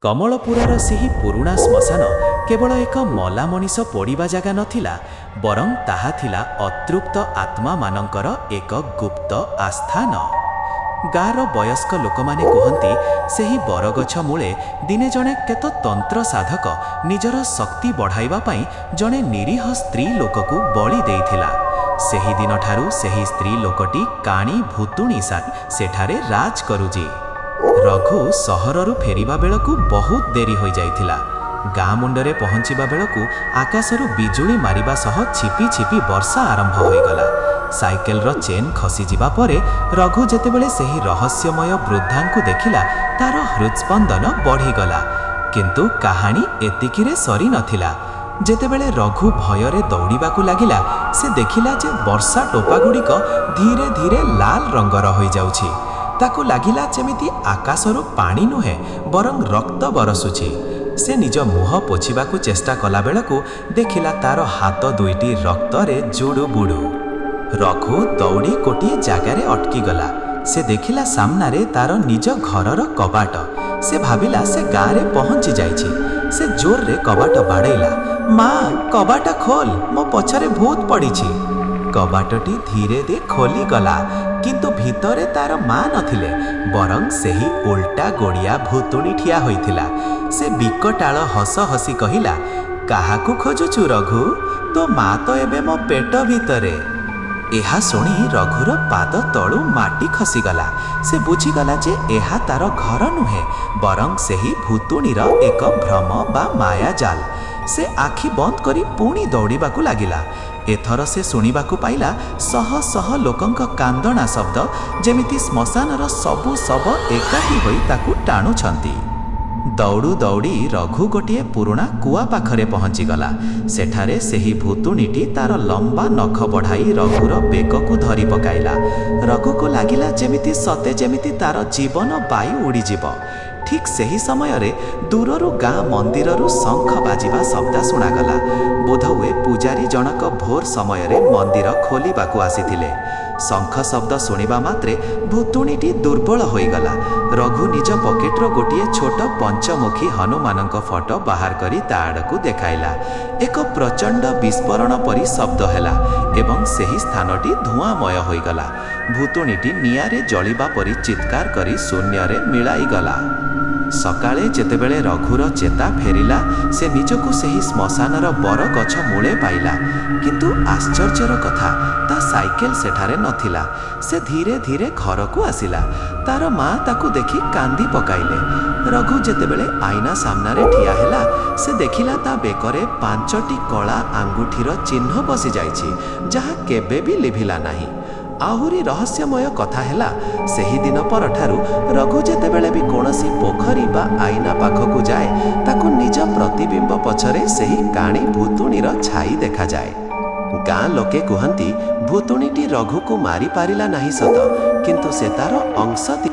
କମଳପୁରର ସେହି ପୁରୁଣା ଶ୍ମଶାନ କେବଳ ଏକ ମଲା ମଣିଷ ପଡ଼ିବା ଜାଗା ନଥିଲା, ବରଂ ତାହା ଥିଲା ଅତୃପ୍ତ ଆତ୍ମାମାନଙ୍କର ଏକ ଗୁପ୍ତ ଆସ୍ଥାନ। ଗାଁର ବୟସ୍କ ଲୋକମାନେ କୁହନ୍ତି, ସେହି ବରଗଛ ମୂଳେ ଦିନେ ଜଣେ କେତ ତନ୍ତ୍ର ସାଧକ ନିଜର ଶକ୍ତି ବଢ଼ାଇବା ପାଇଁ ଜଣେ ନିରୀହ ସ୍ତ୍ରୀ ଲୋକକୁ ବଳି ଦେଇଥିଲା। ସେହିଦିନଠାରୁ ସେହି ସ୍ତ୍ରୀ ଲୋକଟି କାଣି ଭୁତୁଣି ସାରି ସେଠାରେ ରାଜ କରୁଛି। ରଘୁ ସହରରୁ ଫେରିବା ବେଳକୁ ବହୁତ ଡେରି ହୋଇଯାଇଥିଲା। ଗାଁ ମୁଣ୍ଡରେ ପହଞ୍ଚିବା ବେଳକୁ ଆକାଶରୁ ବିଜୁଳି ମାରିବା ସହ ଛିପି ଛିପି ବର୍ଷା ଆରମ୍ଭ ହୋଇଗଲା। ସାଇକେଲର ଚେନ୍ ଖସିଯିବା ପରେ ରଘୁ ଯେତେବେଳେ ସେହି ରହସ୍ୟମୟ ବୃଦ୍ଧାଙ୍କୁ ଦେଖିଲା, ତାର ହୃତ୍ସ୍ପନ୍ଦନ ବଢ଼ିଗଲା। କିନ୍ତୁ କାହାଣୀ ଏତିକିରେ ସରି ନଥିଲା। ଯେତେବେଳେ ରଘୁ ଭୟରେ ଦୌଡ଼ିବାକୁ ଲାଗିଲା, ସେ ଦେଖିଲା ଯେ ବର୍ଷା ଟୋପାଗୁଡ଼ିକ ଧୀରେ ଧୀରେ ଲାଲ ରଙ୍ଗର ହୋଇଯାଉଛି। ତାକୁ ଲାଗିଲା ଯେମିତି ଆକାଶରୁ ପାଣି ନୁହେଁ, ବରଂ ରକ୍ତ ବରସୁଛି। ସେ ନିଜ ମୁହଁ ପୋଛିବାକୁ ଚେଷ୍ଟା କଲାବେଳକୁ ଦେଖିଲା ତାର ହାତ ଦୁଇଟି ରକ୍ତରେ ଜୁଡ଼ୁବୁଡ଼ୁ। ରଘୁ ଦୌଡ଼ି ଗୋଟିଏ ଜାଗାରେ ଅଟକିଗଲା। ସେ ଦେଖିଲା ସାମ୍ନାରେ ତାର ନିଜ ଘରର କବାଟ। ସେ ଭାବିଲା ସେ ଗାଁରେ ପହଞ୍ଚି ଯାଇଛି। ସେ ଜୋରରେ କବାଟ ବାଡ଼େଇଲା। ମା, କବାଟ ଖୋଲ, ମୋ ପଛରେ ଭୂତ ପଡ଼ିଛି। କବାଟଟି ଧୀରେ ଧୀରେ ଖୋଲିଗଲା, କିନ୍ତୁ ଭିତରେ ତାର ମା ନଥିଲେ, ବରଂ ସେହି ଓଲଟା ଗୋଡ଼ିଆ ଭୁତୁଣି ଠିଆ ହୋଇଥିଲା। ସେ ବିକଟାଳ ହସ ହସି କହିଲା, କାହାକୁ ଖୋଜୁଛୁ ରଘୁ? ତୋ ମା ତ ଏବେ ମୋ ପେଟ ଭିତରେ। ଏହା ଶୁଣି ରଘୁର ପାଦ ତଳୁ ମାଟି ଖସିଗଲା। ସେ ବୁଝିଗଲା ଯେ ଏହା ତାର ଘର ନୁହେଁ, ବରଂ ସେହି ଭୁତୁଣିର ଏକ ଭ୍ରମ ବା ମାୟାଜାଲ। ସେ ଆଖି ବନ୍ଦ କରି ପୁଣି ଦୌଡ଼ିବାକୁ ଲାଗିଲା। ଏଥର ସେ ଶୁଣିବାକୁ ପାଇଲା ଶହ ଶହ ଲୋକଙ୍କ କାନ୍ଦଣା ଶବ୍ଦ, ଯେମିତି ଶ୍ମଶାନର ସବୁ ଶବ ଏକାଠି ହୋଇ ତାକୁ ଟାଣୁଛନ୍ତି। ଦୌଡ଼ୁ ଦୌଡ଼ି ରଘୁ ଗୋଟିଏ ପୁରୁଣା କୂଆ ପାଖରେ ପହଞ୍ଚିଗଲା। ସେଠାରେ ସେହି ଭୁତୁଣିଟି ତାର ଲମ୍ବା ନଖ ବଢ଼ାଇ ରଘୁର ବେକକୁ ଧରି ପକାଇଲା। ରଘୁକୁ ଲାଗିଲା ସତେ ଯେମିତି ତାର ଜୀବନ ବାୟୁ ଉଡ଼ିଯିବ। ଠିକ୍ ସେହି ସମୟରେ ଦୂରରୁ ଗାଁ ମନ୍ଦିରରୁ ଶଙ୍ଖ ବାଜିବା ଶବ୍ଦ ଶୁଣାଗଲା। ବୋଧହୁଏ ପୂଜାରୀ ଜଣକ ଭୋର ସମୟରେ ମନ୍ଦିର ଖୋଲିବାକୁ ଆସିଥିଲେ। ଶଙ୍ଖ ଶବ୍ଦ ଶୁଣିବା ମାତ୍ରେ ଭୁତୁଣିଟି ଦୁର୍ବଳ ହୋଇଗଲା। ରଘୁ ନିଜ ପକେଟର ଗୋଟିଏ ଛୋଟ ପଞ୍ଚମୁଖୀ ହନୁମାନଙ୍କ ଫଟୋ ବାହାର କରି ତା ଆଡ଼କୁ ଦେଖାଇଲା। ଏକ ପ୍ରଚଣ୍ଡ ବିସ୍ଫୋରଣ ପରି ଶବ୍ଦ ହେଲା ଏବଂ ସେହି ସ୍ଥାନଟି ଧୂଆଁମୟ ହୋଇଗଲା। ଭୁତୁଣିଟି ନିଆଁରେ ଜଳିବା ପରି ଚିତ୍କାର କରି ଶୂନ୍ୟରେ ମିଳାଇଗଲା। ସକାଳେ ଯେତେବେଳେ ରଘୁର ଚେତା ଫେରିଲା, ସେ ନିଜକୁ ସେହି ଶ୍ମଶାନର ବରଗଛ ମୂଳେ ପାଇଲା। କିନ୍ତୁ ଆଶ୍ଚର୍ଯ୍ୟର କଥା, ତା ସାଇକେଲ ସେଠାରେ ନଥିଲା। ସେ ଧୀରେ ଧୀରେ ଘରକୁ ଆସିଲା। ତାର ମା ତାକୁ ଦେଖି କାନ୍ଦି ପକାଇଲେ। ରଘୁ ଯେତେବେଳେ ଆଇନା ସାମ୍ନାରେ ଠିଆ ହେଲା, ସେ ଦେଖିଲା ତା ବେକରେ 5ଟି କଳା ଆଙ୍ଗୁଠିର ଚିହ୍ନ ବସିଯାଇଛି, ଯାହା କେବେ ବି ଲିଭିଲା ନାହିଁ। ଆହୁରି ରହସ୍ୟମୟ କଥା ହେଲା, ସେହିଦିନ ପରଠାରୁ ରଘୁ ଯେତେବେଳେ ବି କୌଣସି ପୋଖରୀ ବା ଆଇନା ପାଖକୁ ଯାଏ, ତାକୁ ନିଜ ପ୍ରତିବିମ୍ବ ପଛରେ ସେହି କାଣି ଭୁତୁଣିର ଛାଇ ଦେଖାଯାଏ। ଗାଁ ଲୋକେ କୁହନ୍ତି, ଭୁତୁଣିଟି ରଘୁକୁ ମାରିପାରିଲା ନାହିଁ ସତ, କିନ୍ତୁ ସେ ତାର ଅଂଶ ଥିଲା।